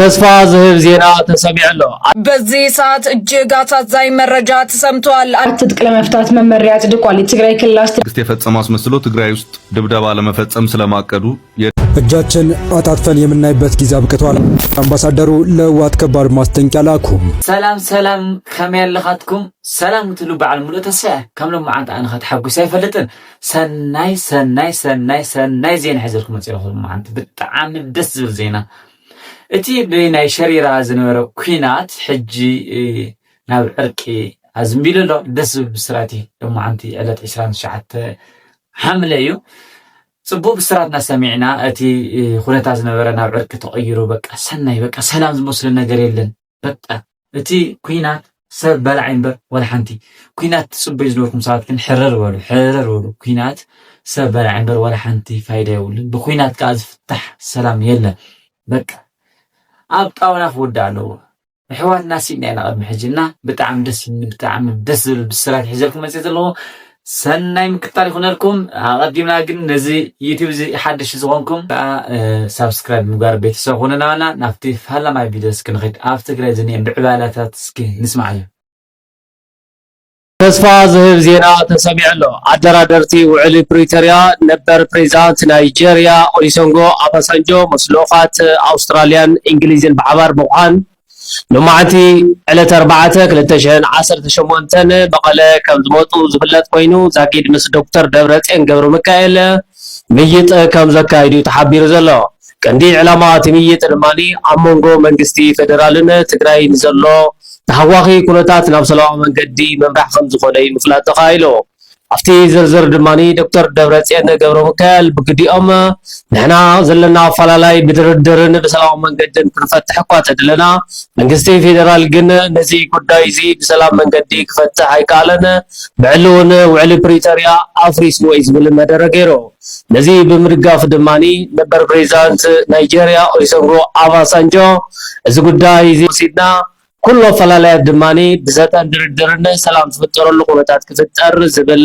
ተስፋ ዝህብ ዜና ተሰሚዕሎ በዚህ ሰዓት እጅግ አሳዛኝ መረጃ ተሰምቷል። ትጥቅ ለመፍታት መመሪያ አጽድቋል። የትግራይ ክልል መንግስት የፈጸመው አስመስሎ ትግራይ ውስጥ ድብደባ ለመፈጸም ስለማቀዱ እጃችን አጣጥፈን የምናይበት ጊዜ አብቅቷል። አምባሳደሩ ለህወሓት ከባድ ማስጠንቀቂያ ላኩ። ሰላም ከመያለኻትኩም ሰላም ትሉ በዓል ሙሉ ተስፋ ከምሎም ማዓንተ ኣነ ከተሐጉስ አይፈልጥን ሰናይ ዜና ሒዘልኩም መጽለኹም ማዓንተ ብጣዕሚ ደስ ዝብል ዜና እቲ ብናይ ሸሪራ ዝነበረ ኩናት ሕጂ ናብ ዕርቂ ኣዝምቢሉሎ ደስ ዝብል ብስራት ደሞ ዓንቲ ዕለት 29 ሓምለ እዩ ጽቡቅ ብስራትና ሰሚዕና እቲ ኩነታት ዝነበረ ናብ ዕርቂ ተቀይሩ በቃ ሰናይ በቃ ሰላም ዝመስል ነገር የለን በቃ እቲ ኩናት ሰብ በላዕ እምበር ወላ ሓንቲ ኩናት ጽቡይ ዝነበርኩም ሰባት ግን ሕረር ወሉ ኩናት ሰብ በላዕ እምበር ወላ ሓንቲ ፋይዳ የብሉን ብኩናት ከዓ ዝፍታሕ ሰላም የለን በቃ ኣብ ጣውና ፍወዳ ኣለዎ ሕዋትና ሲና ኢና ቅድሚ ሕጂና ብጣዕሚ ደስ ዝብል ብስራት ሒዘልኩም መፅእ ዘለኹ ሰናይ ምክታል ይኹነልኩም። ኣቀዲምና ግን ነዚ ዩቲዩብ እዚ ሓድሽ ዝኮንኩም ሳብስክራይብ ምግባር ቤተሰብ ሆነናና ናብቲ ፈላማይ ቪድዮ እስክንኸይድ ኣብ ትግራይ ዝኒአ ብዕባላታት እስኪ ንስማዕ እዩ። ተስፋ ዝህብ ዜና ተሰሚዕሎ አደራደርቲ ውዕል ፕሪቶሪያ ነበር ፕሬዚዳንት ናይጄሪያ ኦሉሴጉን ኦባሳንጆ ምስ ልኡኻት አውስትራልያን እንግሊዝን ብሓባር ምዃን ሎማዓንቲ ዕለት 4/2018 መቐለ ከም ዝመፁ ዝፍለጥ ኮይኑ ዛጊድ ምስ ዶክተር ደብረጽዮን ገብረ ሚካኤል ምይጥ ከም ዘካይዱ ተሓቢሩ ዘሎ ቀንዲ ዕላማ እቲ ምይጥ ድማኒ ኣብ መንጎ መንግስቲ ፌደራልን ትግራይን ዘሎ ተሓዋኺ ኩነታት ናብ ሰላማዊ መንገዲ መምራሕ ከም ዝኾነ ምፍላጥ ተኻኢሉ ኣብቲ ዝርዝር ድማኒ ዶክተር ደብረጽዮን ገብረ ሚካኤል ብግዲኦም ንሕና ዘለና ኣፈላላይ ብድርድርን ብሰላማዊ መንገድን ክንፈትሕ እኳ ተድለና መንግስቲ ፌደራል ግን ነዚ ጉዳይ እዚ ብሰላም መንገዲ ክፈትሕ ኣይከኣለን ብዕሉውን ውዕሊ ፕሪቶሪያ ኣፍሪስዎ እዩ ዝብል መደረ ገይሩ ነዚ ብምድጋፍ ድማኒ ነበር ፕሬዚዳንት ናይጄሪያ ኦሉሴጉን ኦባሳንጆ እዚ ጉዳይ እዚ ወሲድና ኩሉ ኣፈላላያት ድማኒ ብዘጠን ድርድርን ሰላም ዝፍጠረሉ ኩነታት ክፍጠር ዝብል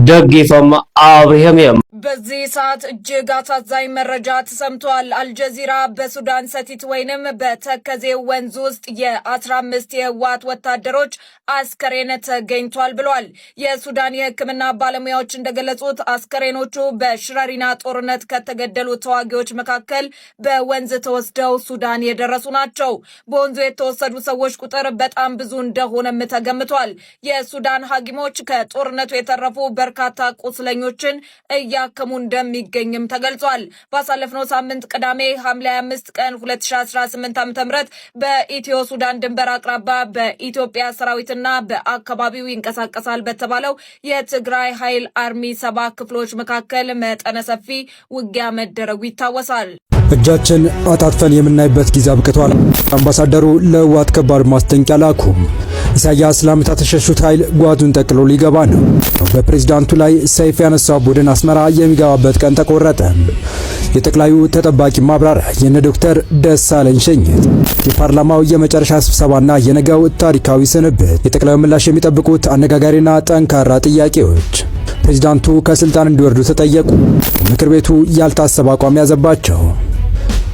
ደግፎም ኣብርሂም እዮም። በዚህ ሰዓት እጅግ አሳዛኝ መረጃ ተሰምቷል። አልጀዚራ በሱዳን ሰቲት ወይንም በተከዜ ወንዝ ውስጥ የ15 የህወሓት ወታደሮች አስከሬን ተገኝቷል ብሏል። የሱዳን የሕክምና ባለሙያዎች እንደገለጹት አስከሬኖቹ በሽረሪና ጦርነት ከተገደሉ ተዋጊዎች መካከል በወንዝ ተወስደው ሱዳን የደረሱ ናቸው። በወንዙ የተወሰዱ ሰዎች ቁጥር በጣም ብዙ እንደሆነም ተገምቷል። የሱዳን ሐኪሞች ከጦርነቱ የተረፉ በርካታ ቁስለኞችን እያከሙ እንደሚገኝም ተገልጿል። ባሳለፍነው ሳምንት ቅዳሜ ሐምሌ 5 ቀን 2018 ዓ.ም በኢትዮ ሱዳን ድንበር አቅራቢያ በኢትዮጵያ ሰራዊትና በአካባቢው ይንቀሳቀሳል በተባለው የትግራይ ኃይል አርሚ 7 ክፍሎች መካከል መጠነ ሰፊ ውጊያ መደረጉ ይታወሳል። እጃችን አጣጥፈን የምናይበት ጊዜ አብቅቷል። አምባሳደሩ ለህወሓት ከባድ ማስጠንቀቂያ ላኩ። ኢሳያስ ለዓመታት የሸሹት ኃይል ጓዙን ጠቅሎ ሊገባ ነው። በፕሬዝዳንቱ ላይ ሰይፍ ያነሳው ቡድን አስመራ የሚገባበት ቀን ተቆረጠ። የጠቅላዩ ተጠባቂ ማብራሪያ የነ ዶክተር ደሳለኝ ሽኝት፣ የፓርላማው የመጨረሻ ስብሰባና የነገው ታሪካዊ ስንብት፣ የጠቅላዩ ምላሽ የሚጠብቁት አነጋጋሪና ጠንካራ ጥያቄዎች፣ ፕሬዝዳንቱ ከስልጣን እንዲወርዱ ተጠየቁ፣ ምክር ቤቱ ያልታሰበ አቋም ያዘባቸው፣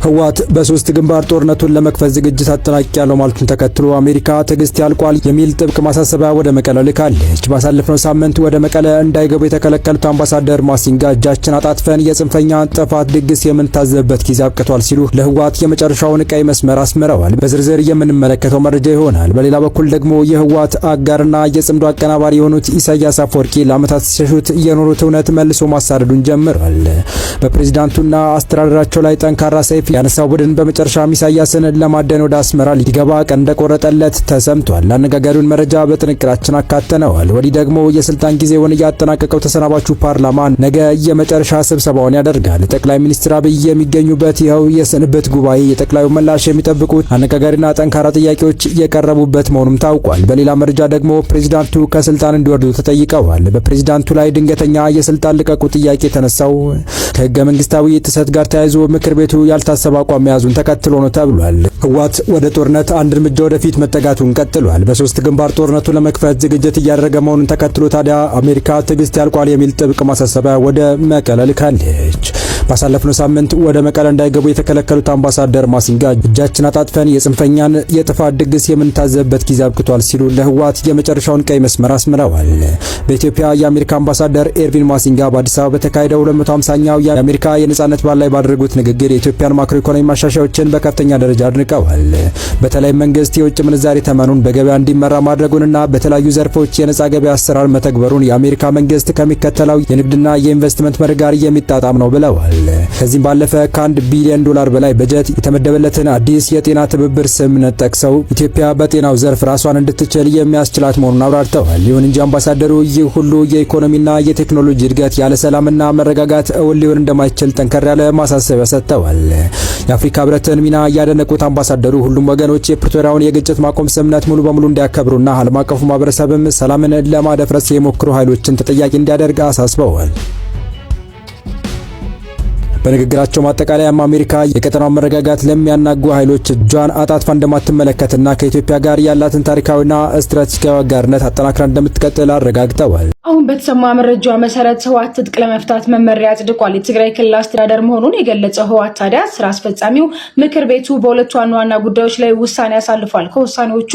ህወሓት በሶስት ግንባር ጦርነቱን ለመክፈት ዝግጅት አጠናቅቄያለሁ ማለቱን ተከትሎ አሜሪካ ትዕግስት ያልቋል የሚል ጥብቅ ማሳሰቢያ ወደ መቀለ ልካለች። ባሳለፍነው ሳምንት ወደ መቀለ እንዳይገቡ የተከለከሉት አምባሳደር ማሲንጋ እጃችን አጣጥፈን የጽንፈኛ ጥፋት ድግስ የምንታዘብበት ጊዜ አብቅቷል ሲሉ ለህወሓት የመጨረሻውን ቀይ መስመር አስምረዋል። በዝርዝር የምንመለከተው መረጃ ይሆናል። በሌላ በኩል ደግሞ የህወሓት አጋርና የጽምዶ አቀናባሪ የሆኑት ኢሳያስ አፈወርቂ ለዓመታት ሲሸሹት የኖሩት እውነት መልሶ ማሳደዱን ጀምሯል። በፕሬዝዳንቱና አስተዳደራቸው ላይ ጠንካራ ሰይፍ ያነሳው ቡድን በመጨረሻ ኢሳያስን ለማደን ወደ አስመራ ሊገባ ቀን እንደቆረጠለት ተሰምቷል። አነጋጋሪውን መረጃ በጥንቅራችን አካተነዋል። ወዲህ ደግሞ የስልጣን ጊዜውን ያጠናቀቀው ተሰናባቹ ፓርላማ ነገ የመጨረሻ ስብሰባውን ያደርጋል። ጠቅላይ ሚኒስትር አብይ የሚገኙበት ይኸው የስንብት ጉባኤ የጠቅላዩ ምላሽ የሚጠብቁት አነጋጋሪና ጠንካራ ጥያቄዎች የቀረቡበት መሆኑም ታውቋል። በሌላ መረጃ ደግሞ ፕሬዝዳንቱ ከስልጣን እንዲወርዱ ተጠይቀዋል። በፕሬዝዳንቱ ላይ ድንገተኛ የስልጣን ልቀቁ ጥያቄ የተነሳው ከህገ መንግስታዊ ጥሰት ጋር ተያይዞ ምክር ቤቱ ያልታሰበ አቋም መያዙን ተከትሎ ነው ተብሏል። ህወሓት ወደ ጦርነት አንድ እርምጃ ወደፊት መጠጋቱን ቀጥሏል። በሶስት ግንባር ጦርነቱ ለመክፈት ዝግጅት እያደረገ መሆኑን ተከትሎ ታዲያ አሜሪካ ትዕግስት ያልቋል የሚል ጥብቅ ማሳሰቢያ ወደ መቀለ ልካለች። ባሳለፍነው ሳምንት ወደ መቀለ እንዳይገቡ የተከለከሉት አምባሳደር ማሲንጋ እጃችን አጣጥፈን የጽንፈኛን የጥፋት ድግስ የምንታዘብበት ጊዜ አብቅቷል ሲሉ ለህወሓት የመጨረሻውን ቀይ መስመር አስምረዋል። በኢትዮጵያ የአሜሪካ አምባሳደር ኤርቪን ማሲንጋ በአዲስ አበባ በተካሄደው 250ኛው የአሜሪካ የነጻነት በዓል ላይ ባደረጉት ንግግር የኢትዮጵያን ማክሮ ኢኮኖሚ ማሻሻያዎችን በከፍተኛ ደረጃ አድንቀዋል። በተለይ መንግስት የውጭ ምንዛሪ ተመኑን በገበያ እንዲመራ ማድረጉንና በተለያዩ ዘርፎች የነጻ ገበያ አሰራር መተግበሩን የአሜሪካ መንግስት ከሚከተለው የንግድና የኢንቨስትመንት መርህ ጋር የሚጣጣም ነው ብለዋል። ከዚህም ባለፈ ከ1 ቢሊዮን ዶላር በላይ በጀት የተመደበለትን አዲስ የጤና ትብብር ስምምነት ጠቅሰው ኢትዮጵያ በጤናው ዘርፍ ራሷን እንድትችል የሚያስችላት መሆኑን አብራርተዋል። ይሁን እንጂ አምባሳደሩ ይህ ሁሉ የኢኮኖሚና የቴክኖሎጂ እድገት ያለ ሰላምና መረጋጋት እውን ሊሆን እንደማይችል ጠንከር ያለ ማሳሰቢያ ሰጥተዋል። የአፍሪካ ህብረትን ሚና ያደነቁት አምባሳደሩ ሁሉም ወገኖች የፕሪቶሪያውን የግጭት ማቆም ስምምነት ሙሉ በሙሉ እንዲያከብሩና ዓለም አቀፉ ማህበረሰብም ሰላምን ለማደፍረስ የሞክሩ ኃይሎችን ተጠያቂ እንዲያደርግ አሳስበዋል። በንግግራቸው ማጠቃለያም አሜሪካ የቀጠናው መረጋጋት ለሚያናጉ ኃይሎች እጇን አጣጥፋ እንደማትመለከትና ከኢትዮጵያ ጋር ያላትን ታሪካዊና ስትራቴጂካዊ አጋርነት አጠናክራ እንደምትቀጥል አረጋግጠዋል። አሁን በተሰማ መረጃ መሰረት ህወሓት ትጥቅ ለመፍታት መመሪያ አጽድቋል። የትግራይ ክልል አስተዳደር መሆኑን የገለጸው ህወሓት ታዲያ ስራ አስፈጻሚው ምክር ቤቱ በሁለት ዋና ዋና ጉዳዮች ላይ ውሳኔ ያሳልፏል። ከውሳኔዎቹ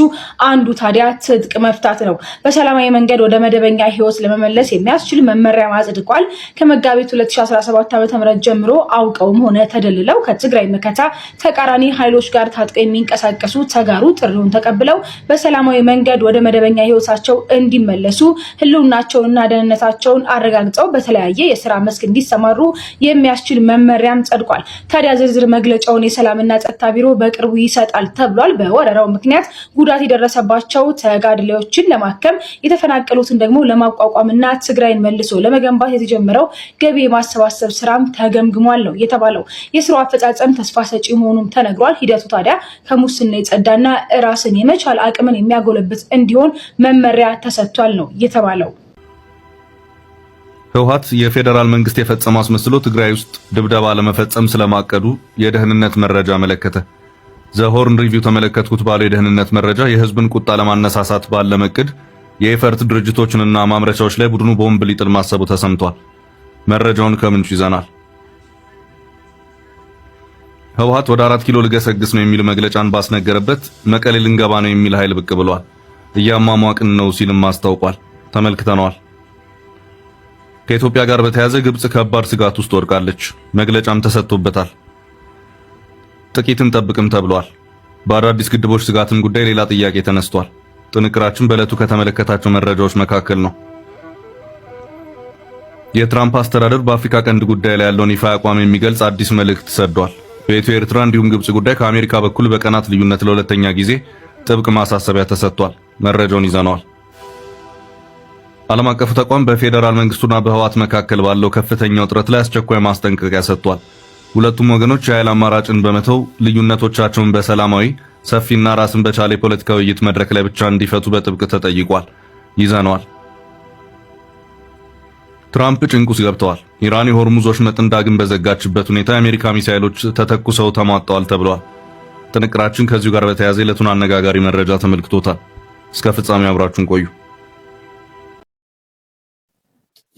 አንዱ ታዲያ ትጥቅ መፍታት ነው። በሰላማዊ መንገድ ወደ መደበኛ ህይወት ለመመለስ የሚያስችል መመሪያ አጽድቋል። ከመጋቢት 2017 ዓ.ም ጀምሮ አውቀውም ሆነ ተደልለው ከትግራይ መከታ ተቃራኒ ኃይሎች ጋር ታጥቀው የሚንቀሳቀሱ ተጋሩ ጥሪውን ተቀብለው በሰላማዊ መንገድ ወደ መደበኛ ህይወታቸው እንዲመለሱ ህልውናቸውንና ደህንነታቸውን አረጋግጠው በተለያየ የስራ መስክ እንዲሰማሩ የሚያስችል መመሪያም ጸድቋል። ታዲያ ዝርዝር መግለጫውን የሰላምና ጸጥታ ቢሮ በቅርቡ ይሰጣል ተብሏል። በወረራው ምክንያት ጉዳት የደረሰባቸው ተጋድሌዎችን ለማከም የተፈናቀሉትን ደግሞ ለማቋቋምና ትግራይን መልሶ ለመገንባት የተጀመረው ገቢ የማሰባሰብ ስራም ተገምግሟል ነው የተባለው። የስራው አፈጻጸም ተስፋ ሰጪ መሆኑን ተነግሯል። ሂደቱ ታዲያ ከሙስና የጸዳና ራስን የመቻል አቅምን የሚያጎለብት እንዲሆን መመሪያ ተሰጥቷል ነው የተባለው። ህወሓት የፌዴራል መንግስት የፈጸመው አስመስሎ ትግራይ ውስጥ ድብደባ ለመፈጸም ስለማቀዱ የደህንነት መረጃ መለከተ። ዘሆርን ሪቪው ተመለከትኩት ባለው የደህንነት መረጃ የህዝብን ቁጣ ለማነሳሳት ባለ እቅድ የኤፈርት ድርጅቶችንና ማምረቻዎች ላይ ቡድኑ ቦምብ ሊጥል ማሰቡ ተሰምቷል። መረጃውን ከምንጩ ይዘናል። ህወሓት ወደ 4 ኪሎ ልገሰግስ ነው የሚል መግለጫን ባስነገረበት መቀሌ ልንገባ ነው የሚል ኃይል ብቅ ብሏል። እያሟሟቅን ነው ሲልም አስታውቋል። ተመልክተነዋል። ከኢትዮጵያ ጋር በተያያዘ ግብጽ ከባድ ስጋት ውስጥ ወድቃለች። መግለጫም ተሰጥቶበታል። ጥቂትን ጠብቅም ተብሏል። በአዳዲስ ግድቦች ስጋትም ጉዳይ ሌላ ጥያቄ ተነስቷል። ጥንቅራችን በዕለቱ ከተመለከታቸው መረጃዎች መካከል ነው። የትራምፕ አስተዳደር በአፍሪካ ቀንድ ጉዳይ ላይ ያለውን ይፋ አቋም የሚገልጽ አዲስ መልእክት ሰዷል። በኢትዮ ኤርትራ እንዲሁም ግብጽ ጉዳይ ከአሜሪካ በኩል በቀናት ልዩነት ለሁለተኛ ጊዜ ጥብቅ ማሳሰቢያ ተሰጥቷል። መረጃውን ይዘነዋል። ዓለም አቀፉ ተቋም በፌዴራል መንግስቱና በህወሓት መካከል ባለው ከፍተኛ ውጥረት ላይ አስቸኳይ ማስጠንቀቂያ ሰጥቷል። ሁለቱም ወገኖች የኃይል አማራጭን በመተው ልዩነቶቻቸውን በሰላማዊ ሰፊና ራስን በቻለ የፖለቲካ ውይይት መድረክ ላይ ብቻ እንዲፈቱ በጥብቅ ተጠይቋል። ይዘነዋል። ትራምፕ ጭንቁስ ገብተዋል። ኢራን የሆርሙዝ ወሽመጥን ዳግም በዘጋችበት ሁኔታ የአሜሪካ ሚሳኤሎች ተተኩሰው ተሟጠዋል ተብሏል። ጥንቅራችን ከዚሁ ጋር በተያያዘ ዕለቱን አነጋጋሪ መረጃ ተመልክቶታል። እስከ ፍጻሜ አብራችሁን ቆዩ።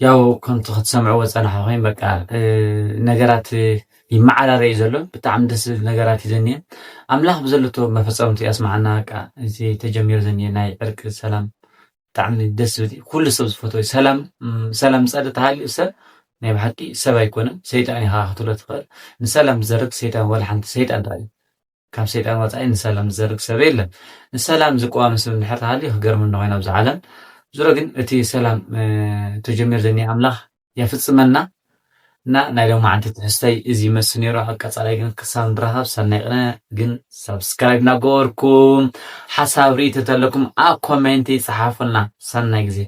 ያው ከምቲ ክትሰምዕዎ ፀናሕኹም በቃ ነገራት ይመዓራረዩ ዘሎ ብጣዕሚ ደስ ዝብል ነገራት እዩ ዝኒአ። ኣምላኽ ብዘለቶ መፈፀምቲ ያስማዓና በቃ እዚ ተጀሚሩ ዝኒአ ናይ ዕርቂ ሰላም ብጣዕሚ ደስ ዝብል ኩሉ ሰብ ዝፈትዎ ሰላም ፀጥታ ሃልዩ ሰብ ናይ ብሓቂ ሰብ ኣይኮነን ሰይጣን ኢኻ ክትብሎ ትኽእል። ንሰላም ዝዘርግ ሰይጣን ወላ ሓንቲ ሰይጣን ዳ እዩ። ካብ ሰይጣን ወፃኢ ንሰላም ዝዘርግ ሰብ የለን። ንሰላም ዝቆዋም ሰብ እንድሕር ተሃልዩ ክገርመና ኮይኑ ኣብዚ ዓለም ዙሮ ግን እቲ ሰላም ተጀሚሩ ዝኒአ ኣምላኽ የፍፅመና እና ናይ ሎሚ ዓንቲ ትሕዝቶይ እዚ ይመስል ነይሩ። ኣብ ቀፃላይ ግን ክሳብ ንራኸብ ሰናይ ቅነ ግን ሰብስክራይብ እናገበርኩም ሓሳብ ርእይቶ እንተለኩም ኣብ ኮሜንቲ ፀሓፉልና። ሰናይ ግዜ